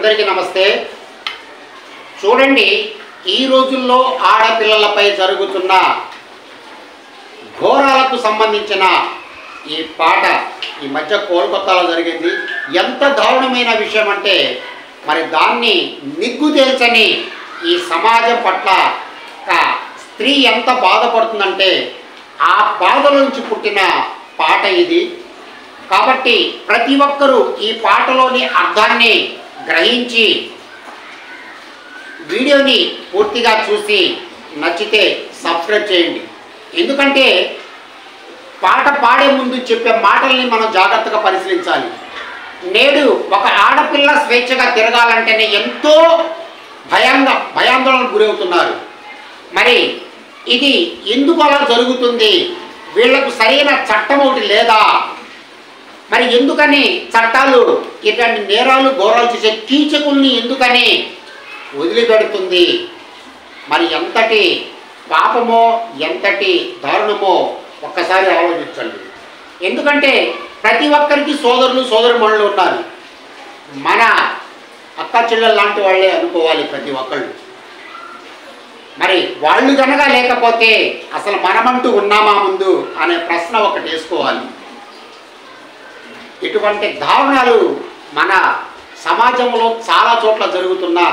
అందరికీ నమస్తే. చూడండి, ఈ రోజుల్లో ఆడపిల్లలపై జరుగుతున్న ఘోరాలకు సంబంధించిన ఈ పాట ఈ మధ్య కోల్కతాలో జరిగింది. ఎంత దారుణమైన విషయం అంటే మరి దాన్ని నిగ్గు తేల్చని ఈ సమాజం పట్ల స్త్రీ ఎంత బాధపడుతుందంటే ఆ బాధల నుంచి పుట్టిన పాట ఇది. కాబట్టి ప్రతి ఒక్కరూ ఈ పాటలోని అర్థాన్ని గ్రహించి వీడియోని పూర్తిగా చూసి నచ్చితే సబ్స్క్రైబ్ చేయండి. ఎందుకంటే పాట పాడే ముందు చెప్పే మాటల్ని మనం జాగ్రత్తగా పరిశీలించాలి. నేడు ఒక ఆడపిల్ల స్వేచ్ఛగా తిరగాలంటేనే ఎంతో భయాందోళనకు గురవుతున్నారు. మరి ఇది ఎందుకు అలా జరుగుతుంది? వీళ్లకు సరైన చట్టం ఒకటి లేదా? మరి ఎందుకని చట్టాలు ఇట్లాంటి నేరాలు ఘోరాలు చేసే కీచకుల్ని ఎందుకని వదిలిపెడుతుంది? మరి ఎంతటి పాపమో ఎంతటి దారుణమో ఒక్కసారి ఆలోచించండి. ఎందుకంటే ప్రతి ఒక్కరికి సోదరులు సోదరుమణులు ఉన్నారు. మన అక్క చెల్లెలు లాంటి వాళ్ళే అనుకోవాలి ప్రతి ఒక్కళ్ళు. మరి వాళ్ళు కనుక లేకపోతే అసలు మనమంటూ ఉన్నామా ముందు అనే ప్రశ్న ఒకటి వేసుకోవాలి. ఇటువంటి దారుణాలు మన సమాజంలో చాలా చోట్ల జరుగుతున్నా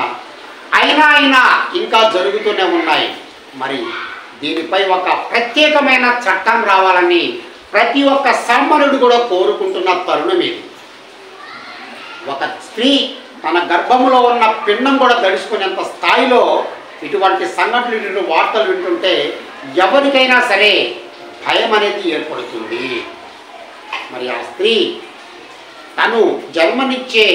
అయినా ఇంకా జరుగుతూనే ఉన్నాయి. మరి దీనిపై ఒక ప్రత్యేకమైన చట్టం రావాలని ప్రతి ఒక్క సామాన్యుడు కూడా కోరుకుంటున్న తరుణం ఇది. ఒక స్త్రీ తన గర్భంలో ఉన్న పిండం కూడా దడుచుకునేంత స్థాయిలో ఇటువంటి సంఘటనలు వార్తలు వింటుంటే ఎవరికైనా సరే భయం అనేది ఏర్పడుతుంది. మరి ఆ స్త్రీ తను జన్మనిచ్చే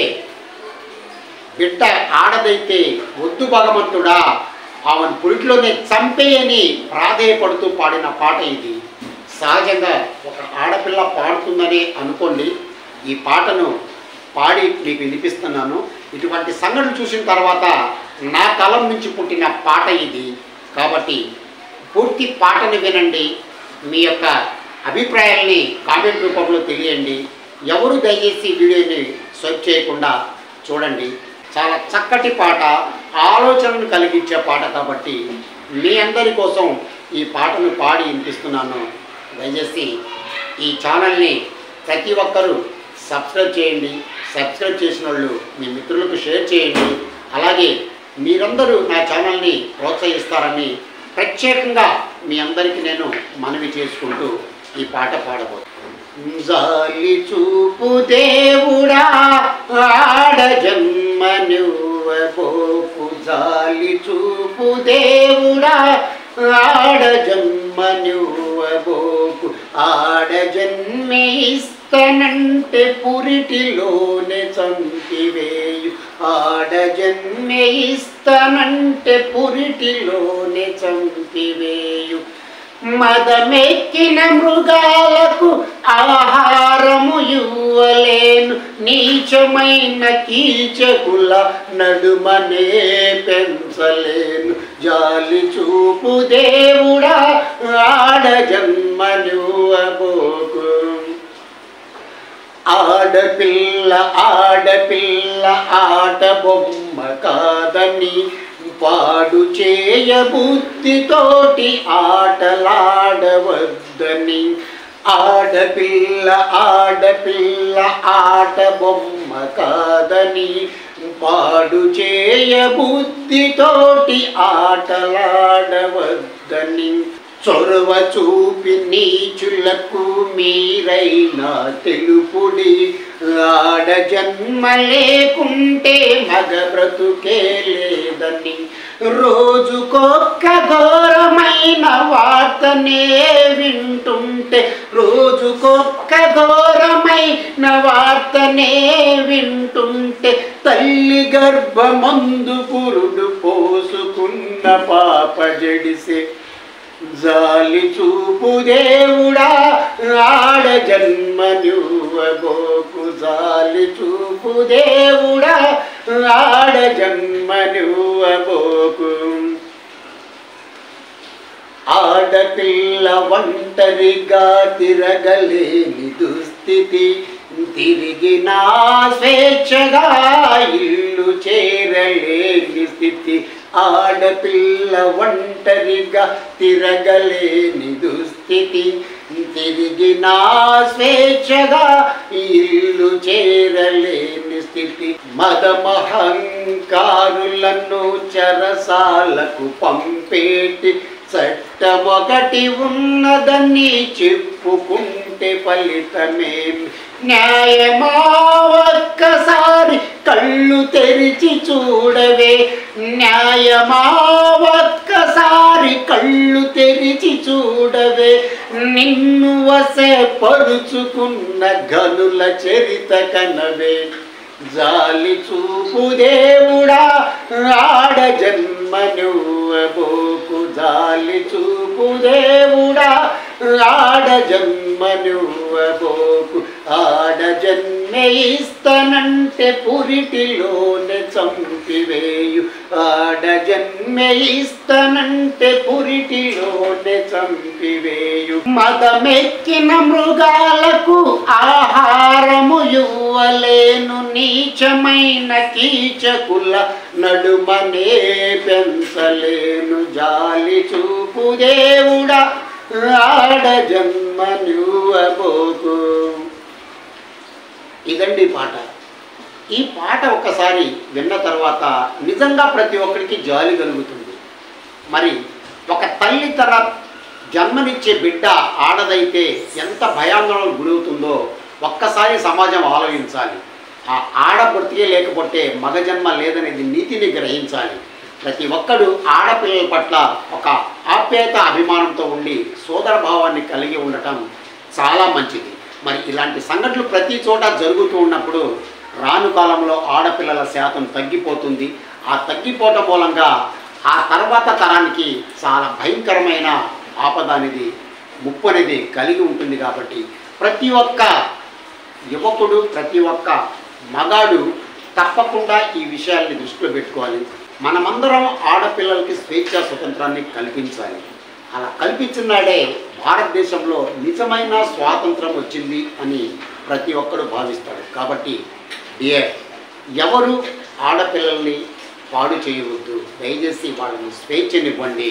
బిడ్డ ఆడదైతే వద్దు భగవంతుడా ఆమెను పురిటిలోనే చంపేయని ప్రాధేయపడుతూ పాడిన పాట ఇది. సహజంగా ఒక ఆడపిల్ల పాడుతుందని అనుకోండి. ఈ పాటను పాడి మీకు వినిపిస్తున్నాను. ఇటువంటి సంఘటన చూసిన తర్వాత నా కలం నుంచి పుట్టిన పాట ఇది. కాబట్టి పూర్తి పాటను వినండి. మీ యొక్క అభిప్రాయాల్ని కామెంట్ రూపంలో తెలియండి. ఎవరు దయచేసి వీడియోని స్వైప్ చేయకుండా చూడండి. చాలా చక్కటి పాట, ఆలోచనను కలిగించే పాట. కాబట్టి మీ అందరి కోసం ఈ పాటను పాడి వినిపిస్తున్నాను. దయచేసి ఈ ఛానల్ని ప్రతి ఒక్కరూ సబ్స్క్రైబ్ చేయండి. సబ్స్క్రైబ్ చేసిన వాళ్ళు మీ మిత్రులకు షేర్ చేయండి. అలాగే మీరందరూ నా ఛానల్ని ప్రోత్సహిస్తారని ప్రత్యేకంగా మీ అందరికీ నేను మనవి చేసుకుంటూ ఈ పాట పాడబోతున్నాను. జాలి చూపు దేవుడా ఆడ జన్మనివ్వబోకు, జాలి చూపు దేవుడా ఆడ జన్మనివ్వబోకు, ఆడ జన్మే ఇస్తనంటే పురిటిలోనే చంపివేయు, ఆడ జన్మే ఇస్తనంటే పురిటిలోనే చంపివేయు, మదమెక్కిన మృగాలకు ఆహారము ఇవ్వలేను, నీచమైన కీచకుల నడుమనే పెంచలేను, జాలి చూపు దేవుడా ఆడ జన్మనివ్వబోకు. ఆడపిల్ల ఆడపిల్ల ఆట బొమ్మ కాదని పాడు చేయ బుద్ధితోటి ఆటలాడవద్దని, ఆడపిల్ల ఆడపిల్ల ఆట బొమ్మ కాదని పాడు చేయ బుద్ధితోటి ఆటలాడవద్దని, చొరవ చూపి నీచులకు మీరైనా తెలుపుడి, ఆడ జన్మ లేకుంటే మగ బ్రతుకే లేదని, రోజుకొక్క ఘోరమైన వార్తనే వింటుంటే, రోజుకొక్క ఘోరమైన వార్తనే వింటుంటే, తల్లి గర్భమందు పురుడు పోసుకున్న పాప జడిసే, జాలి చూపు దేవుడా ఆడ జన్మనివ్వబోకు, జాలి చూపు దేవుడా ఆడ జన్మనివ్వబోకు. ఆడపిల్ల ఒంటరిగా తిరగలేని దుస్థితి, తిరిగి నా స్వేచ్ఛగా ఇల్లు చేరలేని స్థితి, ఆడపిల్ల ఒంటరిగా తిరగలేని దుస్థితి. తిరిగి నా స్వేచ్ఛగా ఇల్లు చేరలేని స్థితి, మదమహంకారులను చెరసాలకు పంపేటి చట్టమొకటి ఉన్నదని చెప్పుకుంటే ఫలితమేం? న్యాయమా ఒక్కసారి కళ్ళు తెరిచి చూడవే, న్యాయమా ఒక్కసారి కళ్ళు తెరిచి చూడవే, నిన్ను వశపరుచుకున్న గనుల చరిత కనవే. జాలి చూపు దేవుడా ఆడ జన్మనువ్వబోకు, జాలి చూపు దేవుడా ఆడ జన్మనువ్వబోకు. ఆడ జన్మే ఇస్తానంటే పురిటిలోనే చంపివేయు, ఆడ జన్మే ఇస్తానంటే పురిటిలోనే చంపివేయు. మదమెక్కిన మృగాలకు ఆహారము ఇవ్వలేను, నీచమైన కీచకుల నడుమనే పెంచలేను. జాలి చూపు దేవుడా ఆడ జన్మనువ్వబోకు. ఇదండి పాట. ఈ పాట ఒక్కసారి విన్న తర్వాత నిజంగా ప్రతి ఒక్కరికి జాలి కలుగుతుంది. మరి ఒక తల్లి తన జన్మనిచ్చే బిడ్డ ఆడదైతే ఎంత భయాందోళనకు గురవుతుందో ఒక్కసారి సమాజం ఆలోచించాలి. ఆ ఆడ బ్రతికే లేకపోతే మగ జన్మ లేదనేది నీతిని గ్రహించాలి. ప్రతి ఒక్కడు ఆడపిల్లల పట్ల ఒక ఆప్యాయత అభిమానంతో ఉండి సోదర భావాన్ని కలిగి ఉండటం చాలా మంచిది. మరి ఇలాంటి సంఘటనలు ప్రతి చోట జరుగుతూ ఉన్నప్పుడు రాను కాలంలో ఆడపిల్లల శాతం తగ్గిపోతుంది. ఆ తగ్గిపోవటం మూలంగా ఆ తర్వాత తరానికి చాలా భయంకరమైన ఆపద అనేది, ముప్పు అనేది కలిగి ఉంటుంది. కాబట్టి ప్రతి ఒక్క యువకుడు, ప్రతి ఒక్క మగాడు తప్పకుండా ఈ విషయాల్ని దృష్టిలో పెట్టుకోవాలి. మనమందరం ఆడపిల్లలకి స్వేచ్ఛా స్వతంత్రాన్ని కల్పించాలి. అలా కల్పించినాడే భారతదేశంలో నిజమైన స్వాతంత్రం వచ్చింది అని ప్రతి ఒక్కరు భావిస్తాడు. కాబట్టి ఎవరు ఆడపిల్లల్ని పాడు చేయవద్దు. దయచేసి వాళ్ళని స్వేచ్ఛనివ్వండి,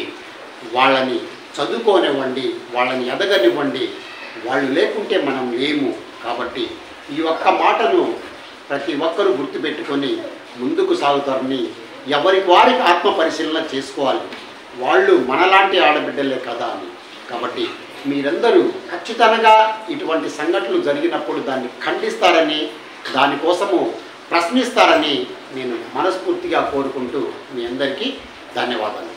వాళ్ళని చదువుకోనివ్వండి, వాళ్ళని ఎదగనివ్వండి. వాళ్ళు లేకుంటే మనం లేము. కాబట్టి ఈ ఒక్క మాటను ప్రతి ఒక్కరూ గుర్తుపెట్టుకొని ముందుకు సాగుతారని ఎవరికి వారికి ఆత్మ పరిశీలన చేసుకోవాలి. వాళ్ళు మనలాంటి ఆడబిడ్డలే కదా అని. కాబట్టి మీరందరూ ఖచ్చితంగా ఇటువంటి సంఘటనలు జరిగినప్పుడు దాన్ని ఖండిస్తారని, దానికోసము ప్రశ్నిస్తారని నేను మనస్ఫూర్తిగా కోరుకుంటూ మీ అందరికీ ధన్యవాదాలు.